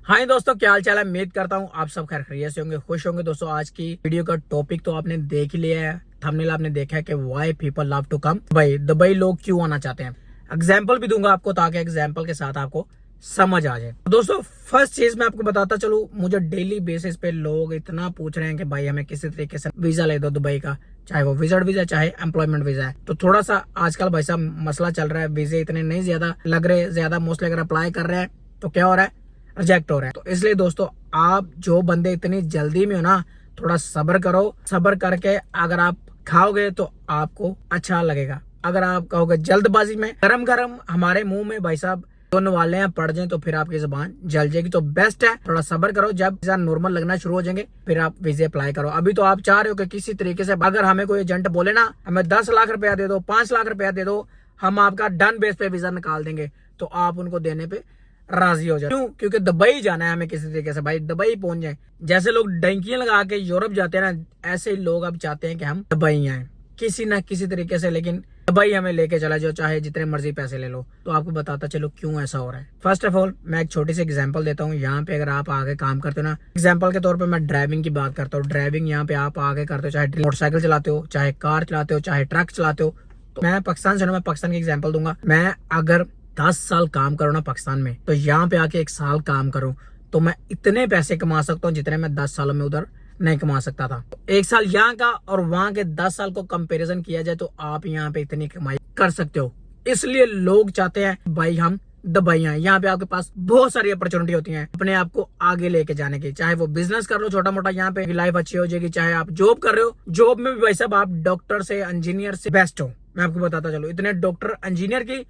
हाँ दोस्तों, क्या हाल चाल है। उम्मीद करता हूँ आप सब खैर खैरियत से होंगे, खुश होंगे। दोस्तों आज की वीडियो का टॉपिक तो आपने देख ही लिया है, थंबनेल आपने देखा है कि why people love to come Dubai. Dubai लोग क्यों आना चाहते हैं। एग्जाम्पल भी दूंगा आपको ताकि एग्जाम्पल के साथ आपको समझ आ जाए। दोस्तों फर्स्ट चीज मैं आपको बताता चलूं, मुझे डेली बेसिस पे लोग इतना पूछ रहे हैं कि भाई हमें किसी तरीके से वीजा ले दो दुबई का, चाहे वो विजिट वीजा चाहे एम्प्लॉयमेंट वीजा है। तो थोड़ा सा आजकल भाई साहब मसला चल रहा है, वीजे इतने नहीं ज्यादा लग रहे, ज्यादा मोस्टली अगर अप्लाई कर रहे हैं तो क्या हो रहा है, रिजेक्ट हो रहे हैं। तो इसलिए दोस्तों आप जो बंदे इतनी जल्दी में हो ना, थोड़ा सब्र करो। सब्र करके अगर आप खाओगे तो आपको अच्छा लगेगा। अगर आप कहोगे जल्दबाजी में गरम गरम हमारे मुंह में भाई साहब जो नवाले हैं पड़ जाए तो फिर आपकी जुबान जल जाएगी। तो बेस्ट है थोड़ा सब्र करो, जब नॉर्मल लगना शुरू हो जाएंगे फिर आप वीजे अप्लाई करो। अभी तो आप चाह रहे हो कि किसी तरीके से अगर हमें कोई एजेंट बोले ना हमें 10 लाख रुपया दे दो, 5 लाख रुपया दे दो, हम आपका डन बेस पे वीजा निकाल देंगे, तो आप उनको देने पे राजी हो जाए। क्यों? क्योंकि दुबई जाना है हमें किसी तरीके से, भाई दुबई पहुंच जाए। जैसे लोग डंकियां लगा के यूरोप जाते हैं ना, ऐसे ही लोग अब चाहते हैं कि हम दुबई आए किसी ना किसी तरीके से, लेकिन दुबई हमें लेके चला जाओ चाहे जितने मर्जी पैसे ले लो। तो आपको बताता चलो क्यों ऐसा हो रहा है। फर्स्ट ऑफ ऑल मैं एक छोटी सी एग्जांपल देता हूँ। यहाँ पे अगर आप आगे काम करते हो ना, एग्जांपल के तौर पे मैं ड्राइविंग की बात करता हूँ। ड्राइविंग यहाँ पे आप आगे करते हो, चाहे मोटरसाइकिल चलाते हो, चाहे कार चलाते हो, चाहे ट्रक चलाते हो। तो मैं पाकिस्तान से मैं पाकिस्तान की एग्जाम्पल दूंगा। मैं अगर 10 साल काम करूँ ना पाकिस्तान में, तो यहाँ पे आके 1 साल काम करूँ तो मैं इतने पैसे कमा सकता हूँ जितने मैं 10 सालों में उधर नहीं कमा सकता था। तो 1 साल यहाँ का और वहां के 10 साल को कंपैरिजन किया जाए तो आप यहाँ पे इतनी कमाई कर सकते हो। इसलिए लोग चाहते हैं भाई हम दुबई आए। यहाँ पे आपके पास बहुत सारी अपॉर्चुनिटी होती हैं अपने आप को आगे लेके जाने की। चाहे वो बिजनेस कर लो छोटा मोटा, यहाँ पे लाइफ अच्छी हो जाएगी। चाहे आप जॉब कर रहे हो, जॉब में भी भाई साहब आप डॉक्टर से इंजीनियर से बेस्ट हो। मैं आपको बताता चलो, इतने डॉक्टर इंजीनियर की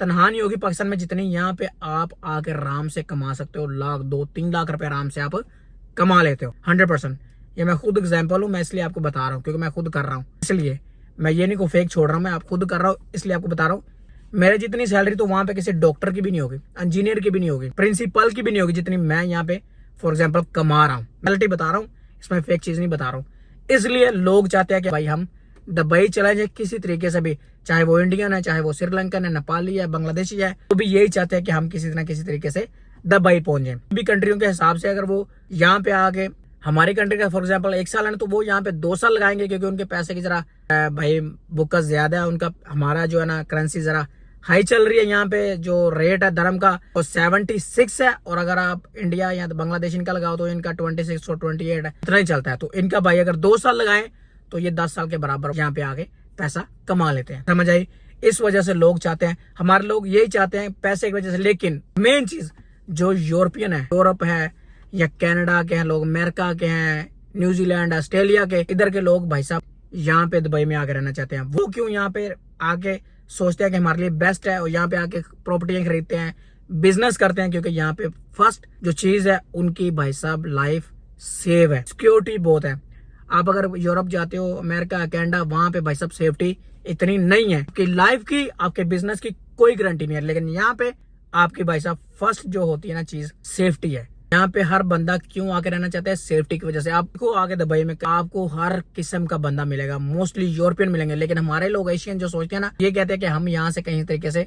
तनहा नहीं होगी पाकिस्तान में जितनी यहाँ पे आप आके आराम से कमा सकते हो। लाख 2-3 लाख रुपए आराम से आप कमा लेते हो 100%। ये मैं खुद एग्जाम्पल हूँ, मैं इसलिए आपको बता रहा हूँ क्योंकि मैं खुद कर रहा हूँ। इसलिए मैं ये नहीं को फेक छोड़ रहा हूँ, मैं आप खुद कर रहा हूँ इसलिए आपको बता रहा हूँ। मेरे जितनी सैलरी तो वहां पे किसी डॉक्टर की भी नहीं होगी, इंजीनियर की भी नहीं होगी, प्रिंसिपल की भी नहीं होगी जितनी मैं यहाँ पे फॉर एग्जाम्पल कमा रहा हूँ। रियलिटी बता रहा हूँ, इसमें फेक चीज नहीं बता रहा हूँ। इसलिए लोग चाहते हैं कि भाई हम दुबई चला जाए किसी तरीके से भी, चाहे वो इंडियन है, चाहे वो श्रीलंकन है, नेपाली है, बांग्लादेशी है, तो भी यही चाहते हैं कि हम किसी ना किसी तरीके से दुबई पहुंच जाए। भी कंट्रियों के हिसाब से अगर वो यहाँ पे आके हमारी कंट्री का फॉर एग्जाम्पल 1 साल है तो वो यहाँ पे 2 साल लगाएंगे क्योंकि उनके पैसे की जरा भाई बुक्का ज्यादा है उनका। हमारा जो है ना करेंसी जरा हाई चल रही है। यहाँ पे जो रेट है धर्म का वो 76 है, और अगर आप इंडिया या तो बांग्लादेश इनका लगाओ तो इनका 26 और 28 है, इतना ही चलता है। तो इनका भाई अगर 2 साल लगाए तो ये 10 साल के बराबर यहाँ पे आके पैसा कमा लेते हैं। समझ आई? इस वजह से लोग चाहते हैं, हमारे लोग यही चाहते हैं पैसे की वजह से। लेकिन मेन चीज जो यूरोपियन है, यूरोप है या कनाडा के हैं लोग, अमेरिका के हैं, न्यूजीलैंड, ऑस्ट्रेलिया के, इधर के लोग भाई साहब यहाँ पे दुबई में आके रहना चाहते हैं। वो क्यों यहाँ पे आके सोचते हैं कि हमारे लिए बेस्ट है और यहाँ पे आके प्रॉपर्टियां खरीदते हैं, बिजनेस करते हैं, क्योंकि यहाँ पे फर्स्ट जो चीज है उनकी भाई साहब लाइफ सेव है, सिक्योरिटी बहुत है। आप अगर यूरोप जाते हो, अमेरिका, कनाडा, वहां पे भाई साहब सेफ्टी इतनी नहीं है कि लाइफ की, आपके बिजनेस की कोई गारंटी नहीं है। लेकिन यहाँ पे आपकी भाई साहब फर्स्ट जो होती है ना चीज, सेफ्टी है। यहाँ पे हर बंदा क्यों आके रहना चाहता है, सेफ्टी की वजह से। आपको आगे दुबई में आपको हर किस्म का बंदा मिलेगा, मोस्टली यूरोपियन मिलेंगे। लेकिन हमारे लोग एशियन जो सोचते हैं ना, ये कहते हैं कि हम यहाँ से कहीं तरीके से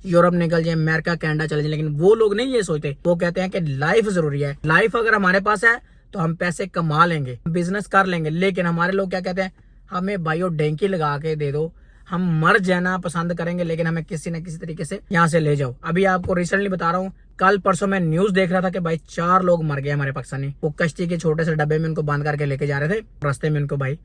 यूरोप निकल जाए, अमेरिका, कनाडा चले जाए। लेकिन वो लोग नहीं ये सोचते, वो कहते हैं कि लाइफ जरूरी है। लाइफ अगर हमारे पास है तो हम पैसे कमा लेंगे, बिजनेस कर लेंगे। लेकिन हमारे लोग क्या कहते हैं, हमें बायो डेंकी लगा के दे दो, हम मर जाना पसंद करेंगे लेकिन हमें किसी न किसी तरीके से यहाँ से ले जाओ। अभी आपको रिसेंटली बता रहा हूँ, कल परसों मैं न्यूज देख रहा था कि भाई 4 लोग मर गए हमारे पाकिस्तानी। वो कश्ती के छोटे से डब्बे में उनको बांध करके लेके जा रहे थे, रास्ते में उनको भाई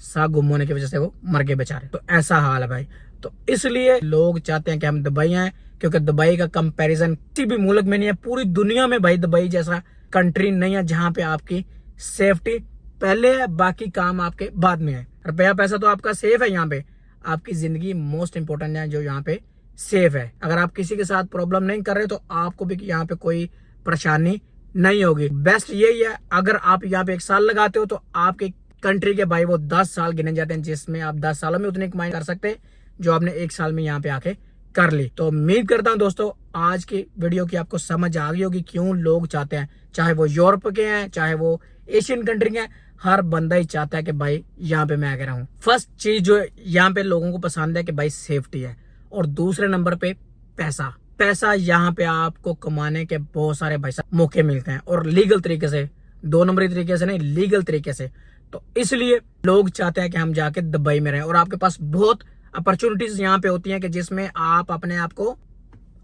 साग गुम होने की वजह से वो मर गए बेचारे। तो ऐसा हाल है भाई। तो इसलिए लोग चाहते हैं कि हम दुबई आए, क्योंकि दुबई का कंपैरिजन किसी भी मुल्क में नहीं है। पूरी दुनिया में भाई दुबई जैसा कंट्री नहीं है जहाँ पे आपकी सेफ्टी पहले है, बाकी काम आपके बाद में है। रुपया पैसा तो आपका सेफ है, यहाँ पे आपकी जिंदगी मोस्ट इंपोर्टेंट है जो यहाँ पे सेफ है। अगर आप किसी के साथ प्रॉब्लम नहीं कर रहे तो आपको भी यहाँ पे कोई परेशानी नहीं होगी। बेस्ट यही है, अगर आप यहाँ पे 1 साल लगाते हो तो आपके कंट्री के भाई वो 10 साल गिने जाते हैं, जिसमें आप 10 सालों में उतनी कमाई कर सकते हैं जो आपने 1 साल में यहाँ पे आके कर ली। तो उम्मीद करता हूँ दोस्तों आज की वीडियो की आपको समझ आ गई होगी क्यों लोग चाहते हैं, चाहे वो यूरोप के हैं, चाहे वो एशियन कंट्री के हैं, हर बंदा ही चाहता है कि भाई यहाँ पे मैं आगे रहूं। फर्स्ट चीज जो यहाँ पे लोगों को पसंद है कि भाई सेफ्टी है, और दूसरे नंबर पे पैसा। पैसा यहाँ पे आपको कमाने के बहुत सारे भाई साहब मौके मिलते हैं, और लीगल तरीके से, 2 नंबरी तरीके से नहीं, लीगल तरीके से। तो इसलिए लोग चाहते हैं कि हम जाके दुबई में रहें, और आपके पास बहुत अपॉर्चुनिटीज यहाँ पे होती हैं कि जिसमें आप अपने आप को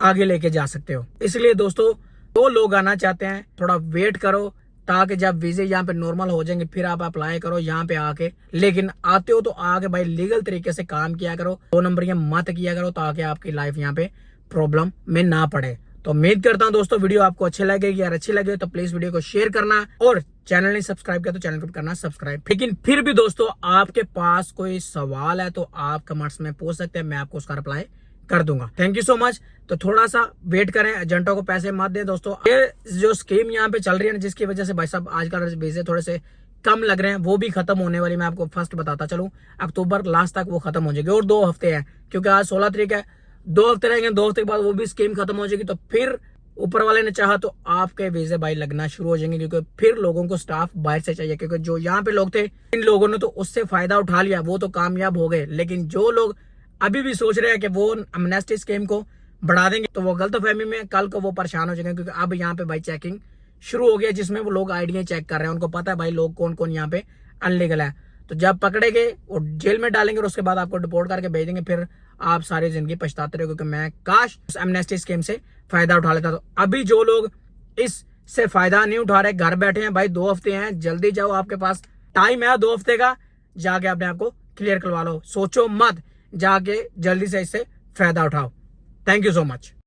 आगे लेके जा सकते हो। इसलिए दोस्तों, तो लोग आना चाहते हैं, थोड़ा वेट करो, ताकि जब वीजे यहाँ पे नॉर्मल हो जाएंगे फिर आप अप्लाई करो यहाँ पे आके। लेकिन आते हो तो आगे भाई लीगल तरीके से काम किया करो, 2 नंबरियां मत किया करो, ताकि आपकी लाइफ यहाँ पे प्रॉब्लम में ना पड़े। तो उम्मीद करता हूँ दोस्तों वीडियो आपको अच्छी लगेगी। यार अच्छी लगे तो प्लीज वीडियो को शेयर करना, और चैनल नहीं सब्सक्राइब किया तो चैनल को करना सब्सक्राइब। लेकिन फिर भी दोस्तों, आपके पास कोई सवाल है तो आप कमेंट्स में पूछ सकते हैं, मैं आपको उसका रिप्लाई कर दूंगा। Thank you so much. तो थोड़ा सा वेट करें, एजेंटों को पैसे मत दें दोस्तों। ये जो स्कीम यहाँ पे चल रही है ना, जिसकी वजह से भाई साहब आजकल वीजे थोड़े से कम लग रहे हैं, वो भी खत्म होने वाली। मैं आपको फर्स्ट बताता चलूं, अक्टूबर लास्ट तक वो खत्म हो जाएगी, और 2 हफ्ते हैं, क्योंकि आज 16 तारीख है, 2 हफ्ते रहेंगे, 2 हफ्ते के बाद वो भी स्कीम खत्म हो जाएगी। तो फिर ऊपर वाले ने चाहा तो आपके वीजे भाई लगना शुरू हो जाएंगे, क्योंकि फिर लोगों को स्टाफ बाहर से चाहिए, क्योंकि जो यहाँ पे लोग थे, इन लोगों ने तो उससे फायदा उठा लिया, वो तो कामयाब हो गए। लेकिन जो लोग अभी भी सोच रहे हैं कि वो एमनेस्टी स्कीम को बढ़ा देंगे, तो वो गलतफहमी में, कल को वो परेशान हो जाएंगे, क्योंकि अब यहाँ पे भाई चेकिंग शुरू हो गया, जिसमें वो लोग आईडिया चेक कर रहे हैं। उनको पता है भाई लोग कौन कौन यहाँ पे अनलीगल है। तो जब पकड़े गए वो जेल में डालेंगे, और उसके बाद आपको डिपोर्ट करके भेज देंगे, फिर आप सारी जिंदगी पछताते रहोगे कि मैं काश एमनेस्टी स्कीम से फायदा उठा लेता। तो अभी जो लोग इससे फायदा नहीं उठा रहे, घर बैठे हैं भाई, 2 हफ्ते हैं, जल्दी जाओ, आपके पास टाइम है 2 हफ्ते का, जाके अपने आप को क्लियर करवा लो। सोचो मत, जाके जल्दी से इससे फायदा उठाओ। Thank you so much.